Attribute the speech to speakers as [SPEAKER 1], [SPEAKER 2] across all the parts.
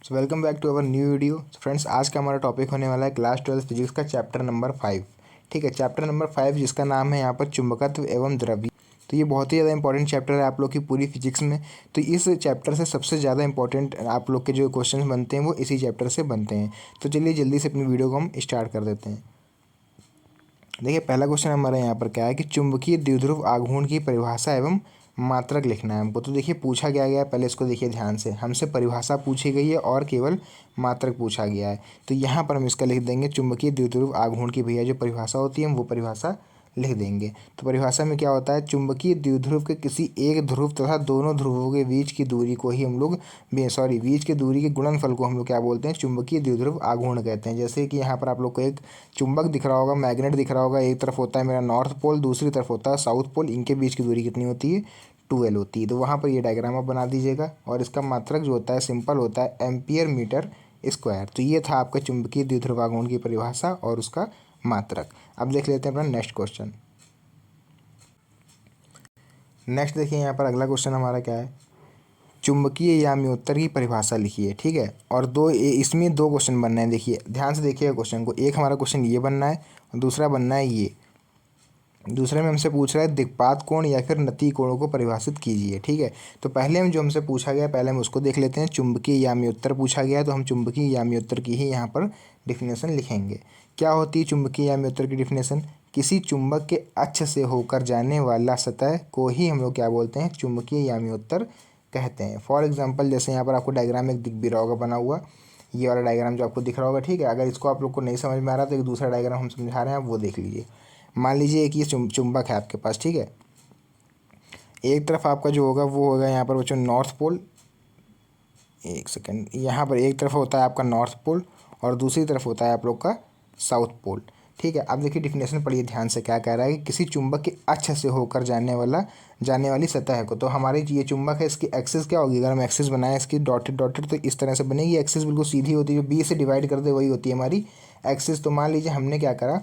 [SPEAKER 1] So welcome back to our new video. Friends, आज का हमारा टॉपिक होने वाला है क्लास 12 फिजिक्स का चैप्टर नंबर 5। ठीक है, चैप्टर नंबर 5 जिसका नाम है यहाँ पर चुंबकत्व एवं द्रव्य। तो ये बहुत ही ज़्यादा इंपॉर्टेंट चैप्टर है आप लोग की पूरी फिजिक्स में। तो इस चैप्टर से सबसे ज़्यादा इंपॉर्टेंट आप लोग के जो क्वेश्चन बनते हैं वो इसी चैप्टर से बनते हैं। तो चलिए जल्दी से अपनी वीडियो को हम स्टार्ट कर देते हैं। देखिए, पहला क्वेश्चन हमारा यहाँ पर क्या है कि चुंबकीय द्विध्रुव आघूर्ण की परिभाषा एवं मात्रक लिखना है हमको। तो देखिए पूछा क्या गया है, पहले इसको देखिए ध्यान से। हमसे परिभाषा पूछी गई है और केवल मात्रक पूछा गया है। तो यहाँ पर हम इसका लिख देंगे चुंबकीय द्विध्रुव आघूर्ण की भैया जो परिभाषा होती है हम वो परिभाषा लिख देंगे। तो परिभाषा में क्या होता है, चुंबकीय द्विध्रुव के किसी एक ध्रुव तथा दोनों ध्रुवों के बीच की दूरी को ही हम लोग बीच की दूरी के गुणनफल को हम लोग क्या बोलते हैं, चुंबकीय द्विध्रुव आघूर्ण कहते हैं। जैसे कि यहाँ पर आप लोग को एक चुंबक दिख रहा होगा, मैग्नेट दिख रहा होगा, एक तरफ होता है मेरा नॉर्थ पोल, दूसरी तरफ होता है साउथ पोल। इनके बीच की दूरी कितनी होती है, 2L होती है। तो वहाँ पर ये डायग्राम आप बना दीजिएगा और इसका मात्रक जो होता है सिंपल होता है एम्पियर मीटर स्क्वायर। तो ये था आपका चुंबकीय द्विध्रुव आघूर्ण की परिभाषा और उसका मात्रक। अब देख लेते हैं अपना नेक्स्ट क्वेश्चन। नेक्स्ट देखिए यहाँ पर अगला क्वेश्चन हमारा क्या है, चुंबकीय याम्योत्तर की परिभाषा लिखिए। ठीक है, और इसमें दो क्वेश्चन बनना है। देखिए ध्यान से देखिएगा क्वेश्चन को। एक हमारा क्वेश्चन ये बनना है और दूसरा बनना है ये। दूसरे में हमसे पूछ रहा है दिक्पात कोण या फिर नति कोणों को परिभाषित कीजिए। ठीक है, तो पहले हम जो हमसे पूछा गया पहले हम उसको देख लेते हैं। चुंबकीय याम्योत्तर पूछा गया है तो हम चुंबकीय याम्योत्तर की ही यहाँ पर डिफिनेशन लिखेंगे। क्या होती है चुंबकीय याम्योत्तर की डिफिनेशन, किसी चुंबक के अक्ष से होकर जाने वाला सतह को ही हम लोग क्या बोलते हैं, चुंबकीय याम्योत्तर कहते हैं। फॉर एग्जाम्पल जैसे यहाँ पर आपको डायग्राम एक दिख भी रहा होगा बना हुआ, ये वाला डायग्राम जो आपको दिख रहा होगा। ठीक है, अगर इसको आप लोग को नहीं समझ में आ रहा तो एक दूसरा डायग्राम हम समझा रहे हैं, आप वो देख लीजिए। मान लीजिए एक ये चुंबक है आपके पास। ठीक है, एक तरफ आपका जो होगा वो होगा यहाँ पर बच्चों नॉर्थ पोल। एक सेकंड, यहाँ पर एक तरफ होता है आपका नॉर्थ पोल और दूसरी तरफ होता है आप लोग का साउथ पोल। ठीक है, अब देखिए डिफिनेशन पढ़िए ध्यान से, क्या कह रहा है कि किसी चुंबक के अक्ष से होकर जाने वाली सतह को। तो हमारी ये चुंबक है, इसकी एक्सिस क्या होगी, अगर हम एक्सिस बनाएं इसकी डॉटेड डॉटेड तो इस तरह से बनेगी। एक्सिस बिल्कुल सीधी होती है, जो बी से डिवाइड कर दे वही होती है हमारी एक्सिस। तो मान लीजिए हमने क्या करा,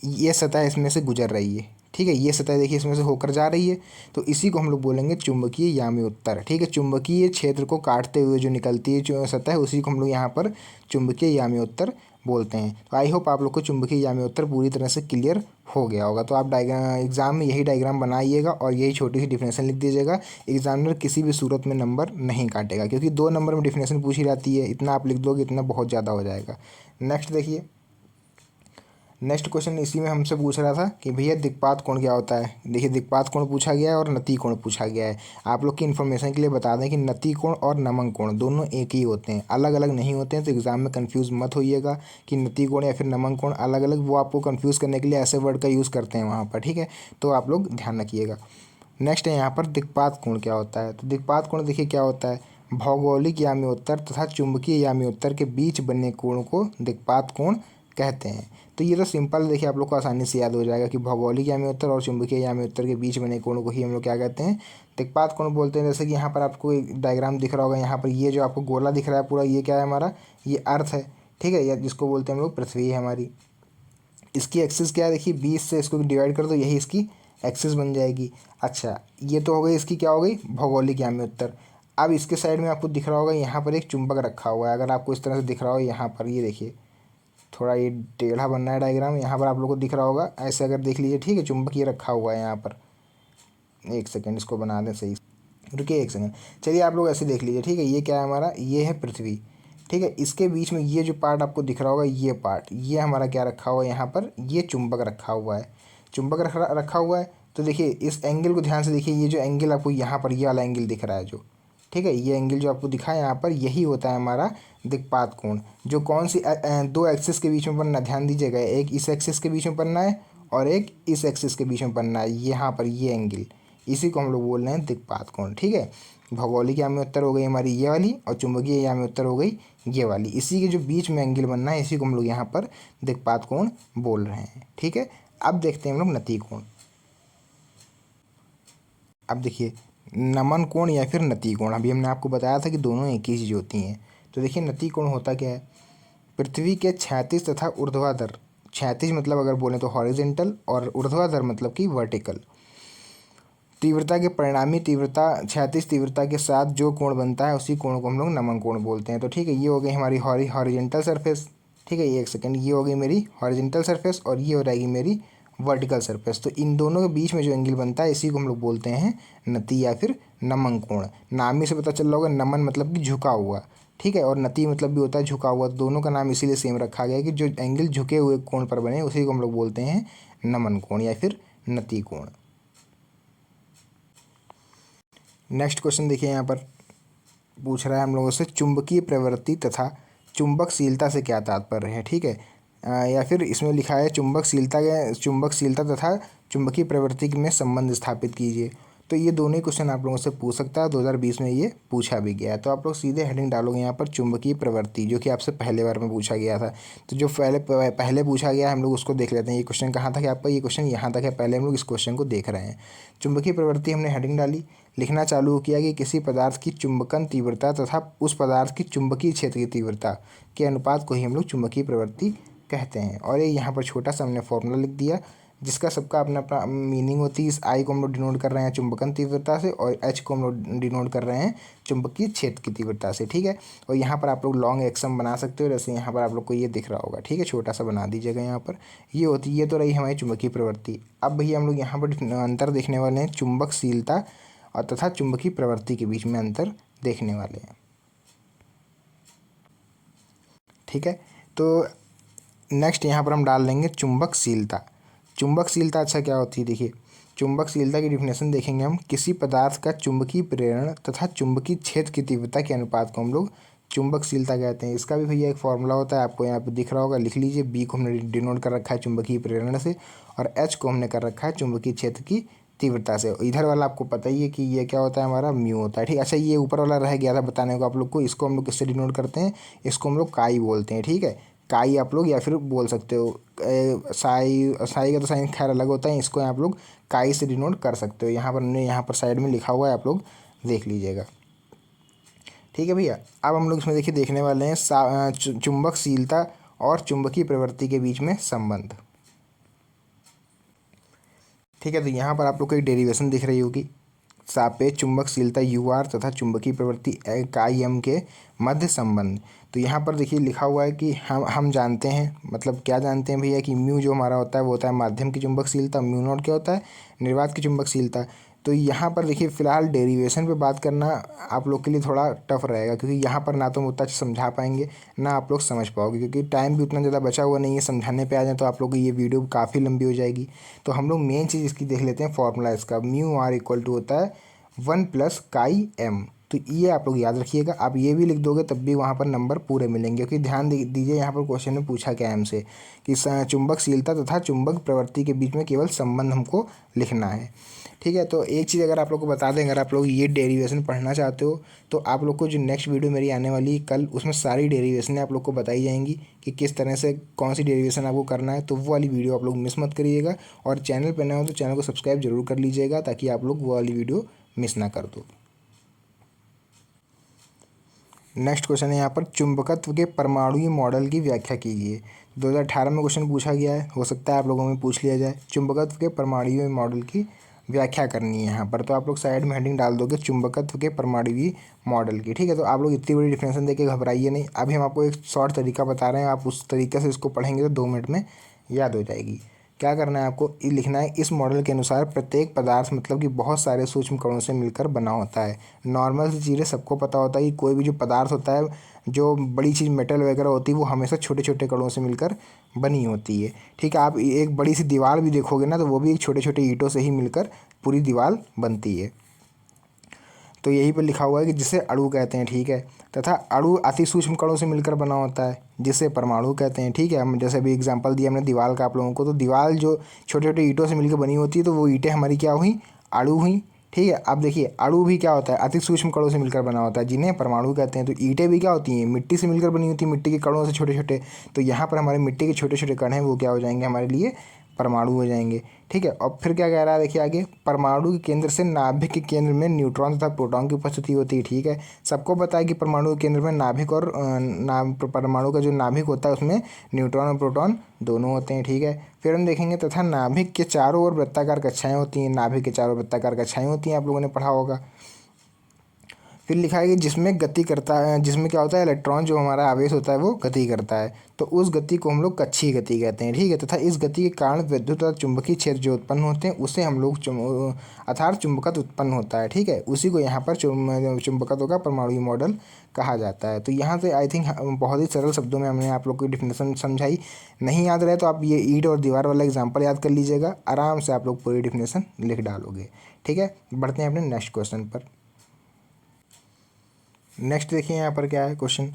[SPEAKER 1] ये सतह इसमें से गुजर रही है। ठीक है, ये सतह देखिए इसमें से होकर जा रही है, तो इसी को हम लोग बोलेंगे चुंबकीय याम्योत्तर। ठीक है, चुंबकीय क्षेत्र को काटते हुए जो निकलती है जो सतह उसी को हम लोग यहाँ पर चुंबकीय याम्योत्तर बोलते हैं। तो आई होप आप लोग को चुंबकीय याम्योत्तर पूरी तरह से क्लियर हो गया होगा। तो आप एग्जाम में यही डायग्राम बनाइएगा और यही छोटी सी डिफिनेशन लिख दीजिएगा। एग्जामिनर किसी भी सूरत में नंबर नहीं काटेगा, क्योंकि 2 नंबर में डिफिनेशन पूछी जाती है। इतना आप लिख दोगे इतना बहुत ज़्यादा हो जाएगा। नेक्स्ट देखिए, नेक्स्ट क्वेश्चन इसी में हमसे पूछ रहा था कि भैया दिक्पात कोण क्या होता है। देखिए दिक्पात कोण पूछा गया है और नति कोण पूछा गया है। आप लोग की इन्फॉर्मेशन के लिए बता दें कि नति कोण और नमन कोण दोनों एक ही होते हैं, अलग अलग नहीं होते हैं। तो एग्जाम में कंफ्यूज मत होइएगा कि नति कोण या फिर नमन कोण अलग अलग, वो आपको कंफ्यूज करने के लिए ऐसे वर्ड का यूज़ करते हैं वहाँ पर। ठीक है, तो आप लोग ध्यान रखिएगा। नेक्स्ट है यहाँ पर दिक्पात कोण क्या होता है। तो दिक्पात कोण देखिए क्या होता है, भौगोलिक याम्योत्तर तथा चुंबकीय याम्योत्तर के बीच बने कोण को दिक्पात कोण कहते हैं। तो ये तो सिंपल देखिए आप लोग को आसानी से याद हो जाएगा कि भौगोलिक याम्योत्तर और चुंबकीय याम्योत्तर के बीच बने कोण को ही हम लोग क्या कहते हैं, दिक्पात कोण बोलते हैं। जैसे कि यहाँ पर आपको एक डायग्राम दिख रहा होगा, यहाँ पर ये जो आपको गोला दिख रहा है पूरा, ये क्या है हमारा, ये अर्थ है। ठीक है, या जिसको बोलते हैं हम लोग पृथ्वी है हमारी। इसकी एक्सिस क्या है, देखिए 20 से इसको डिवाइड कर दो, यही इसकी एक्सिस बन जाएगी। अच्छा, ये तो हो गई इसकी क्या हो गई, भौगोलिक याम्योत्तर। अब इसके साइड में आपको दिख रहा होगा यहाँ पर एक चुंबक रखा हुआ है। अगर आपको इस तरह से दिख रहा हो यहाँ पर, ये देखिए थोड़ा ये टेढ़ा बनना है डायग्राम, यहाँ पर आप लोगों को दिख रहा होगा ऐसे, अगर देख लीजिए। ठीक है, चुंबक ये रखा हुआ है यहाँ पर। एक सेकंड इसको बना दें सही, रुकिए एक सेकंड। चलिए आप लोग ऐसे देख लीजिए। ठीक है, ये क्या है हमारा, ये है पृथ्वी। ठीक है, इसके बीच में ये जो पार्ट आपको दिख रहा होगा, ये पार्ट, ये हमारा क्या रखा हुआ है यहाँ पर, ये चुंबक रखा हुआ है। चुंबक रखा हुआ है। तो देखिए इस एंगल को ध्यान से देखिए, ये जो एंगल आपको यहाँ पर ये वाला एंगल दिख रहा है जो, ठीक है, ये एंगल जो आपको दिखा है यहाँ पर, यही होता है हमारा दिक्पात कोण। जो कौन सी दो एक्सिस के बीच में बनना, ध्यान दीजिएगा, एक इस एक्सिस के बीच में बनना है और एक इस एक्सिस के बीच में बनना है, यहाँ पर ये एंगल, इसी को हम लोग बोल रहे हैं दिक्पात कोण। ठीक है, भौगोलिक याम्योत्तर हो गई हमारी ये वाली और चुंबकीय याम्योत्तर हो गई ये वाली। इसी के जो बीच में एंगल बनना है इसी को हम लोग यहाँ पर दिक्पात कोण बोल रहे हैं। ठीक है, अब देखते हैं हम लोग नति कोण। अब देखिए नमन कोण या फिर नति कोण, अभी हमने आपको बताया था कि दोनों एक ही चीज़ होती हैं। तो देखिए नति कोण होता क्या है, पृथ्वी के क्षैतिज तथा ऊर्ध्वाधर, क्षैतिज मतलब अगर बोलें तो हॉरिजेंटल और ऊर्ध्वाधर मतलब कि वर्टिकल, तीव्रता के परिणामी तीव्रता क्षैतिज तीव्रता के साथ जो कोण बनता है उसी कोण को हम लोग नमन कोण बोलते हैं। तो ठीक है, ये हो गई हमारी हॉरिजेंटल सरफेस। ठीक है, एक सेकंड, ये हो गई मेरी हॉरिजेंटल सरफेस और ये हो जाएगी मेरी वर्टिकल सरफेस। तो इन दोनों के बीच में जो एंगल बनता है इसी को हम लोग बोलते हैं नति या फिर नमन कोण। नाम ही से पता चल रहा होगा, नमन मतलब कि झुका हुआ, ठीक है, और नति मतलब भी होता है झुका हुआ। दोनों का नाम इसीलिए सेम रखा गया है कि जो एंगल झुके हुए कोण पर बने उसी को हम लोग बोलते हैं नमन कोण या फिर नति कोण। नेक्स्ट क्वेश्चन देखिए, यहाँ पर पूछ रहा है हम लोगों से चुंबकीय प्रवृत्ति तथा चुंबकशीलता से क्या तात्पर्य है। ठीक है, या फिर इसमें लिखा है चुंबकशीलता तथा चुंबकीय प्रवृत्ति में संबंध स्थापित कीजिए। तो ये दोनों ही क्वेश्चन आप लोगों से पूछ सकता है, 2020 में ये पूछा भी गया है। तो आप लोग सीधे हेडिंग डालोगे यहाँ पर चुंबकीय प्रवृत्ति, जो कि आपसे पहले बार में पूछा गया था। तो जो पहले पूछा गया है हम लोग उसको देख लेते हैं। ये क्वेश्चन कहाँ तक है आपका, ये क्वेश्चन यहाँ तक है, पहले हम लोग इस क्वेश्चन को देख रहे हैं। चुंबकीय प्रवृत्ति हमने हेडिंग डाली, लिखना चालू किया कि किसी पदार्थ की चुंबकन तीव्रता तथा उस पदार्थ की चुंबकीय क्षेत्र की तीव्रता के अनुपात को ही हम लोग चुंबकीय प्रवृत्ति कहते हैं। और ये यहाँ पर छोटा सा हमने फॉर्मूला लिख दिया, जिसका सबका अपना अपना मीनिंग होती है। इस आई को हम लोग डिनोट कर रहे हैं चुंबकन तीव्रता से और एच को हम लोग डिनोट कर रहे हैं चुंबकीय क्षेत्र की तीव्रता से। ठीक है, और यहाँ पर आप लोग लॉन्ग एक्सम बना सकते हो, जैसे यहाँ पर आप लोग को ये दिख रहा होगा। ठीक है, छोटा सा बना दीजिएगा यहाँ पर। ये तो रही हमारी चुंबकीय प्रवृत्ति। अब भैया हम लोग यहाँ पर अंतर देखने वाले हैं चुंबकशीलता और तथा चुंबकीय प्रवृत्ति के बीच में अंतर देखने वाले हैं। ठीक है, तो नेक्स्ट यहाँ पर हम डाल लेंगे चुंबकशीलता। चुंबकशीलता अच्छा क्या होती है, देखिए चुंबकशीलता की डिफिनेशन देखेंगे हम, किसी पदार्थ का चुंबकीय प्रेरण तथा चुंबकीय क्षेत्र की तीव्रता के अनुपात को हम लोग चुंबकशीलता कहते हैं। इसका भी भैया एक फॉर्मूला होता है, आपको यहाँ पे दिख रहा होगा, लिख लीजिए। बी को हमने डिनोट कर रखा है चुंबकीय प्रेरण से और एच को हमने कर रखा है चुंबकीय क्षेत्र की तीव्रता से। इधर वाला आपको पता ही है कि ये क्या होता है, हमारा म्यू होता है। ठीक, अच्छा ये ऊपर वाला रह गया था बताने को आप लोग को, इसको हम लोग किससे डिनोट करते हैं, इसको हम लोग काई बोलते हैं। ठीक है, काई आप लोग या फिर बोल सकते हो साई का तो साइन खैर अलग होता है, इसको आप लोग काई से डिनोट कर सकते हो। यहाँ पर साइड में लिखा हुआ है, आप लोग देख लीजिएगा। ठीक है भैया, अब हम लोग इसमें देखिए देखने वाले हैं चुंबकशीलता और चुंबकीय प्रवृत्ति के बीच में संबंध। ठीक है, तो यहाँ पर आप लोग को एक डेरिवेशन दिख रही होगी, सापेक्ष चुंबकशीलता UR तथा चुंबकीय प्रवृत्ति IM के मध्य संबंध। तो यहाँ पर देखिए लिखा हुआ है कि हम जानते हैं, मतलब क्या जानते हैं भैया, कि म्यू जो हमारा होता है वो होता है माध्यम की चुंबकशीलता, म्यू नॉट क्या होता है, निर्वात की चुंबकशीलता। तो यहाँ पर देखिए फिलहाल डेरिवेशन पे बात करना आप लोग के लिए थोड़ा टफ रहेगा, क्योंकि यहाँ पर ना तो हम उतना समझा पाएंगे ना आप लोग समझ पाओगे, क्योंकि टाइम भी उतना ज़्यादा बचा हुआ नहीं है। समझाने पे आ जाए तो आप लोग की ये वीडियो काफ़ी लंबी हो जाएगी। तो हम लोग मेन चीज़ इसकी देख लेते हैं, फॉर्मूला इसका म्यू आर इक्वल टू होता है 1 + काई एम। तो ये आप लोग याद रखिएगा, आप ये भी लिख दोगे तब भी वहाँ पर नंबर पूरे मिलेंगे, क्योंकि ध्यान दीजिए यहाँ पर क्वेश्चन में पूछा गया हमसे कि चुंबकशीलता तथा चुंबक प्रवृत्ति के बीच में केवल संबंध हमको लिखना है। ठीक है, तो एक चीज़ अगर आप लोग को बता दें, अगर आप लोग ये डेरिवेशन पढ़ना चाहते हो तो आप लोग को जो नेक्स्ट वीडियो मेरी आने वाली कल, उसमें सारी डेरिवेशन आप लोग को बताई जाएंगी कि किस तरह से कौन सी डेरिवेशन आपको करना है। तो वो वाली वीडियो आप लोग मिस मत करिएगा, और चैनल पर नए हो तो चैनल को सब्सक्राइब जरूर कर लीजिएगा, ताकि आप लोग वो वाली वीडियो मिस ना कर दो। नेक्स्ट क्वेश्चन है यहाँ पर, चुंबकत्व के परमाणुीय मॉडल की व्याख्या कीजिए। 2018 में क्वेश्चन पूछा गया है, हो सकता है आप लोगों में पूछ लिया जाए। चुंबकत्व के परमाणुीय मॉडल की व्याख्या करनी है यहाँ पर, तो आप लोग साइड में हेडिंग डाल दोगे चुंबकत्व के परमाणुीय मॉडल की। ठीक है, तो आप लोग इतनी बड़ी डिफिनेशन देके घबराइए नहीं। अभी हम आपको एक शॉर्ट तरीका बता रहे हैं, आप उस तरीके से इसको पढ़ेंगे तो 2 मिनट में याद हो जाएगी। क्या करना है आपको, ये लिखना है, इस मॉडल के अनुसार प्रत्येक पदार्थ मतलब कि बहुत सारे सूक्ष्म कणों से मिलकर बना होता है। नॉर्मल सी चीज़ें सबको पता होता है कि कोई भी जो पदार्थ होता है, जो बड़ी चीज़ मेटल वगैरह होती है, वो हमेशा छोटे छोटे कणों से मिलकर बनी होती है। ठीक है, आप एक बड़ी सी दीवार भी देखोगे ना, तो वो भी छोटे छोटे ईंटों से ही मिलकर पूरी दीवार बनती है। तो यही पर लिखा हुआ है कि जिसे अणु कहते हैं। ठीक है, तथा अणु अति सूक्ष्म कणों से मिलकर बना होता है, जिसे परमाणु कहते हैं। ठीक है, हम जैसे अभी एग्जांपल दिया हमने दीवार का आप लोगों को, तो दीवार जो छोटे छोटे ईंटों से मिलकर बनी होती है, तो वो ईंटें हमारी क्या हुई, अणु हुई। ठीक है, अब देखिए अणु भी क्या होता है, अति सूक्ष्म कणों से मिलकर बना होता है, जिन्हें परमाणु कहते हैं। तो ईंटें भी क्या होती हैं, मिट्टी से मिलकर बनी होती है, मिट्टी के कणों से छोटे छोटे। तो यहाँ पर हमारे मिट्टी के छोटे छोटे कण हैं, वो क्या हो जाएंगे हमारे लिए परमाणु हो जाएंगे। ठीक है, और फिर क्या कह रहा है देखिए आगे, परमाणु के केंद्र से नाभिक के केंद्र में न्यूट्रॉन तथा प्रोटॉन की उपस्थिति होती है। ठीक है, सबको पता है कि परमाणु के केंद्र में नाभिक और परमाणु का जो नाभिक होता है उसमें न्यूट्रॉन और प्रोटॉन दोनों होते हैं। ठीक है, फिर हम देखेंगे तथा नाभिक के चारों ओर वृत्ताकार कक्षाएं होती हैं। नाभिक के चारों वृत्ताकार कक्षाएं होती हैं, आप लोगों ने पढ़ा होगा। फिर लिखा है कि जिसमें गति करता है, जिसमें क्या होता है, इलेक्ट्रॉन जो हमारा आवेश होता है वो गति करता है, तो उस गति को हम लोग कक्षीय गति कहते हैं। ठीक है, तथा इस गति के कारण विद्युत और चुंबकीय क्षेत्र जो उत्पन्न होते हैं उसे हम लोग अर्थात चुंबकत्व उत्पन्न होता है। ठीक है, उसी को यहाँ पर चुंबकत्व का परमाणु मॉडल कहा जाता है। तो यहाँ से आई थिंक बहुत ही सरल शब्दों में हमने आप लोग को डिफिनेशन समझाई। नहीं याद रहे तो आप ये ईंट और दीवार वाला एग्जाम्पल याद कर लीजिएगा, आराम से आप लोग पूरी डिफिनेशन लिख डालोगे। ठीक है, बढ़ते हैं अपने नेक्स्ट क्वेश्चन पर। नेक्स्ट देखिए यहाँ पर क्या है क्वेश्चन,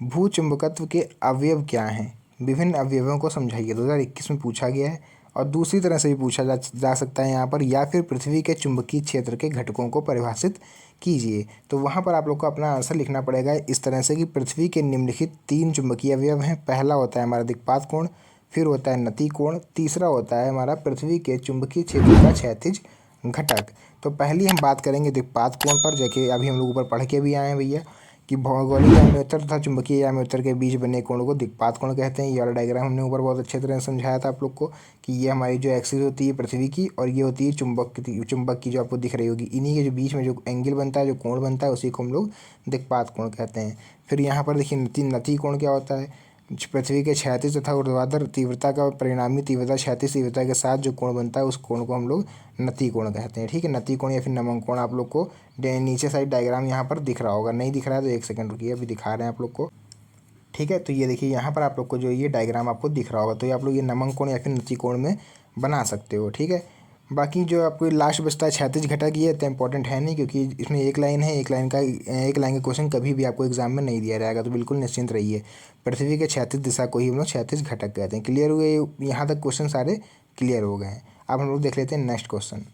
[SPEAKER 1] भूचुंबकत्व के अवयव क्या हैं, विभिन्न अवयवों को समझाइए। 2021 में पूछा गया है और दूसरी तरह से भी पूछा जा सकता है यहाँ पर, या फिर पृथ्वी के चुंबकीय क्षेत्र के घटकों को परिभाषित कीजिए। तो वहाँ पर आप लोग को अपना आंसर लिखना पड़ेगा इस तरह से कि पृथ्वी के निम्नलिखित 3 चुंबकीय अवयव हैं। पहला होता है हमारा दिक्पात कोण, फिर होता है नति कोण, तीसरा होता है हमारा पृथ्वी के चुंबकीय क्षेत्र का क्षैतिज घटक। तो पहली हम बात करेंगे दिक्पात कोण पर, जैसे अभी हम लोग ऊपर पढ़ के भी आए हैं भैया कि भौगोलिक याम्योत्तर तथा चुंबकीय याम्योत्तर के बीच बने कोण को दिक्पात कोण कहते हैं। ये वाला डायग्राम हमने ऊपर बहुत अच्छे तरह से समझाया था आप लोग को कि ये हमारी जो एक्सिस होती है पृथ्वी की, और ये होती है चुंबक की जो आपको दिख रही होगी। इन्हीं के जो बीच में जो एंगल बनता है, जो कोण बनता है, उसी को हम लोग दिक्पात कोण कहते हैं। फिर यहाँ पर देखिए नति कोण क्या होता है, पृथ्वी के क्षैतिज तथा ऊर्ध्वाधर तीव्रता का परिणामी तीव्रता क्षैतिज तीव्रता के साथ जो कोण बनता है उस कोण को हम लोग नति कोण कहते हैं। ठीक है, नति कोण या फिर नमन कोण आप लोग को नीचे साइड डायग्राम यहाँ पर दिख रहा होगा। नहीं दिख रहा है तो एक सेकंड रुकिए, अभी दिखा रहे हैं आप लोग को। ठीक है, तो ये देखिए यहाँ पर आप लोग को जो ये डायग्राम आपको दिख रहा होगा, तो ये आप लोग ये नमन कोण या फिर नति कोण में बना सकते हो। ठीक है, बाकी जो आपको लास्ट बचता है क्षैतिज घटक, ये इतना इंपॉर्टेंट है नहीं क्योंकि इसमें एक लाइन है, एक लाइन का क्वेश्चन कभी भी आपको एग्जाम में नहीं दिया जाएगा, तो बिल्कुल निश्चिंत रहिए। पृथ्वी के क्षैतिज दिशा को ही हम लोग क्षैतिज घटक कहते हैं। क्लियर हुए, यहाँ तक क्वेश्चन सारे क्लियर हो गए हैं। अब हम लोग देख लेते हैं नेक्स्ट क्वेश्चन।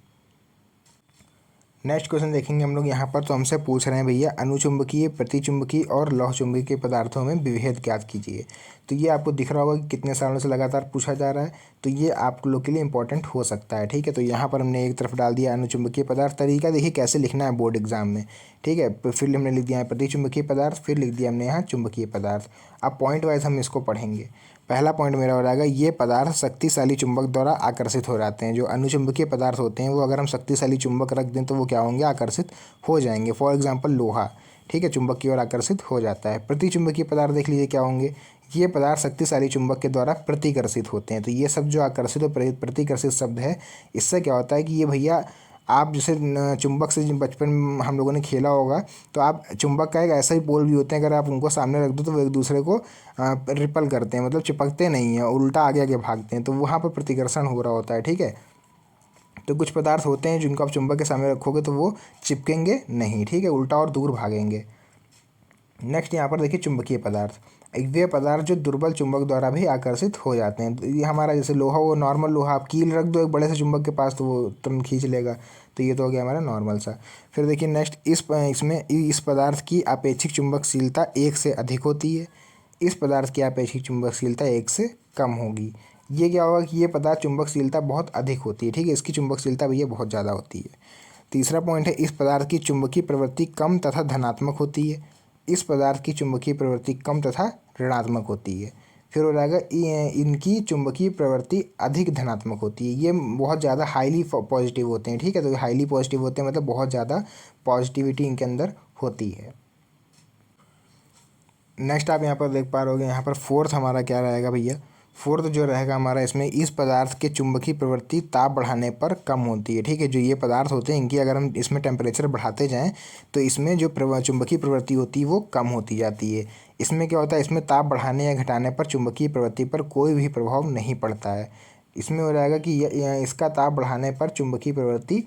[SPEAKER 1] नेक्स्ट क्वेश्चन देखेंगे हम लोग यहाँ पर, तो हमसे पूछ रहे हैं भैया अनुचुंबकीय, प्रतिचुंबकीय और लौह चुंबकीय पदार्थों में विभेद ज्ञात कीजिए। तो ये आपको दिख रहा होगा कि कितने सालों से लगातार पूछा जा रहा है, तो ये आप लोग के लिए इंपॉर्टेंट हो सकता है। ठीक है, तो यहाँ पर हमने एक तरफ डाल दिया अनुचुंबकीय पदार्थ, तरीका देखिए कैसे लिखना है बोर्ड एग्जाम में। ठीक है, फिर हमने लिख दिया है प्रतिचुंबकीय पदार्थ, फिर लिख दिया हमने यहाँ चुंबकीय पदार्थ। अब पॉइंट वाइज हम इसको पढ़ेंगे। पहला पॉइंट मेरा हो जाएगा, ये पदार्थ शक्तिशाली चुंबक द्वारा आकर्षित हो जाते हैं। जो अनुचुंबकीय पदार्थ होते हैं वो अगर हम शक्तिशाली चुंबक रख दें तो वो क्या होंगे, आकर्षित हो जाएंगे। फॉर एग्जांपल लोहा, ठीक है, चुंबक की ओर आकर्षित हो जाता है। प्रतिचुंबकीय पदार्थ देख लीजिए क्या होंगे, ये पदार्थ शक्तिशाली चुंबक के द्वारा प्रतिकर्षित होते हैं। तो ये सब जो आकर्षित और प्रतिकर्षित शब्द है, इससे क्या होता है कि ये भैया आप जैसे चुंबक से बचपन में हम लोगों ने खेला होगा, तो आप चुंबक का एक ऐसा ही पोल भी होते हैं, अगर आप उनको सामने रख दो तो वो एक दूसरे को रिपल करते हैं, मतलब चिपकते नहीं हैं, उल्टा आगे आगे भागते हैं, तो वहाँ पर प्रतिकर्षण हो रहा होता है। ठीक है, तो कुछ पदार्थ होते हैं जिनको आप चुंबक के सामने रखोगे तो वो चिपकेंगे नहीं। ठीक है, उल्टा और दूर भागेंगे। नेक्स्ट यहाँ पर देखिए चुंबकीय पदार्थ, वे पदार्थ जो दुर्बल चुंबक द्वारा भी आकर्षित हो जाते हैं। तो ये हमारा जैसे लोहा, वो नॉर्मल लोहा आप कील रख दो एक बड़े से चुंबक के पास तो वो तुरंत खींच लेगा, तो ये तो हो गया हमारा नॉर्मल सा। फिर देखिए नेक्स्ट, इसमें इस पदार्थ की अपेक्षिक चुंबकशीलता 1 से अधिक होती है, इस पदार्थ की अपेक्षिक चुंबकशीलता 1 से कम होगी। ये क्या होगा कि ये पदार्थ चुंबकशीलता बहुत अधिक होती है। ठीक है, इसकी चुंबकशीलता भैया बहुत ज़्यादा होती है। तीसरा पॉइंट है, इस पदार्थ की चुंबकीय प्रवृत्ति कम तथा धनात्मक होती है, इस पदार्थ की चुंबकीय प्रवृत्ति कम तथा ऋणात्मक होती है। फिर हो जाएगा इनकी चुंबकीय प्रवृत्ति अधिक धनात्मक होती है, ये बहुत ज़्यादा हाईली पॉजिटिव होते हैं। ठीक है, तो हाईली पॉजिटिव होते हैं मतलब बहुत ज़्यादा पॉजिटिविटी इनके अंदर होती है। नेक्स्ट आप यहाँ पर देख पा रहे होगे, यहाँ पर फोर्थ हमारा क्या रहेगा भैया, फोर्थ जो रहेगा हमारा इसमें, इस पदार्थ के चुंबकीय प्रवृत्ति ताप बढ़ाने पर कम होती है। ठीक है, जो ये पदार्थ होते हैं इनकी अगर हम इसमें टेम्परेचर बढ़ाते जाएं तो इसमें जो चुंबकीय प्रवृत्ति होती है वो कम होती जाती है। इसमें क्या होता है, इसमें ताप बढ़ाने या घटाने पर चुंबकीय प्रवृत्ति पर कोई भी प्रभाव नहीं पड़ता है। इसमें हो जाएगा कि इसका ताप बढ़ाने पर चुंबकीय प्रवृत्ति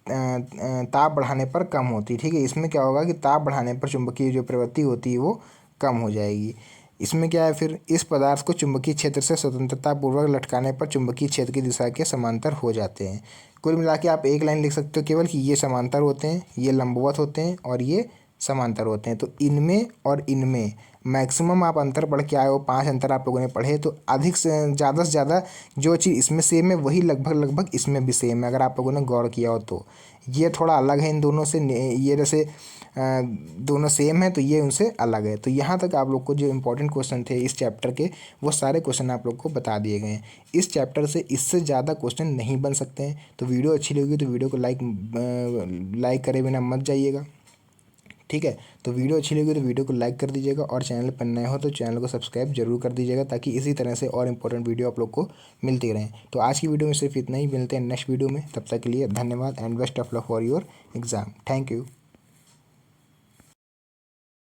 [SPEAKER 1] ताप बढ़ाने पर कम होती है। ठीक है, इसमें क्या होगा कि ताप बढ़ाने पर चुंबकीय जो प्रवृत्ति होती है वो कम हो जाएगी। इसमें क्या है, फिर इस पदार्थ को चुंबकीय क्षेत्र से स्वतंत्रतापूर्वक लटकाने पर चुंबकीय क्षेत्र की दिशा के समांतर हो जाते हैं। कुल मिला के आप एक लाइन लिख सकते हो केवल कि ये समांतर होते हैं, ये लंबवत होते हैं और ये समांतर होते हैं। तो इनमें और इनमें मैक्सिमम आप अंतर पढ़ के आए हो, 5 अंतर आप लोगों ने पढ़े, तो अधिक से ज़्यादा जो चीज़ इसमें सेम है वही लगभग इसमें भी सेम है, अगर आप लोगों ने गौर किया हो तो। ये थोड़ा अलग है इन दोनों से, ये जैसे दोनों सेम है तो ये उनसे अलग है। तो यहाँ तक आप लोग को जो इंपॉर्टेंट क्वेश्चन थे इस चैप्टर के, वो सारे क्वेश्चन आप लोग को बता दिए गए हैं। इस चैप्टर से इससे ज़्यादा क्वेश्चन नहीं बन सकते हैं। तो वीडियो अच्छी लगी तो वीडियो को लाइक करे बिना मत जाइएगा, ठीक है। तो वीडियो अच्छी लगी तो वीडियो को लाइक कर दीजिएगा, और चैनल पर नए हो तो चैनल को सब्सक्राइब जरूर कर दीजिएगा, ताकि इसी तरह से और इंपॉर्टेंट वीडियो आप लोग को मिलती रहें। तो आज की वीडियो में सिर्फ इतना ही, मिलते हैं नेक्स्ट वीडियो में। तब तक के लिए धन्यवाद and best of luck for your exam. Thank you.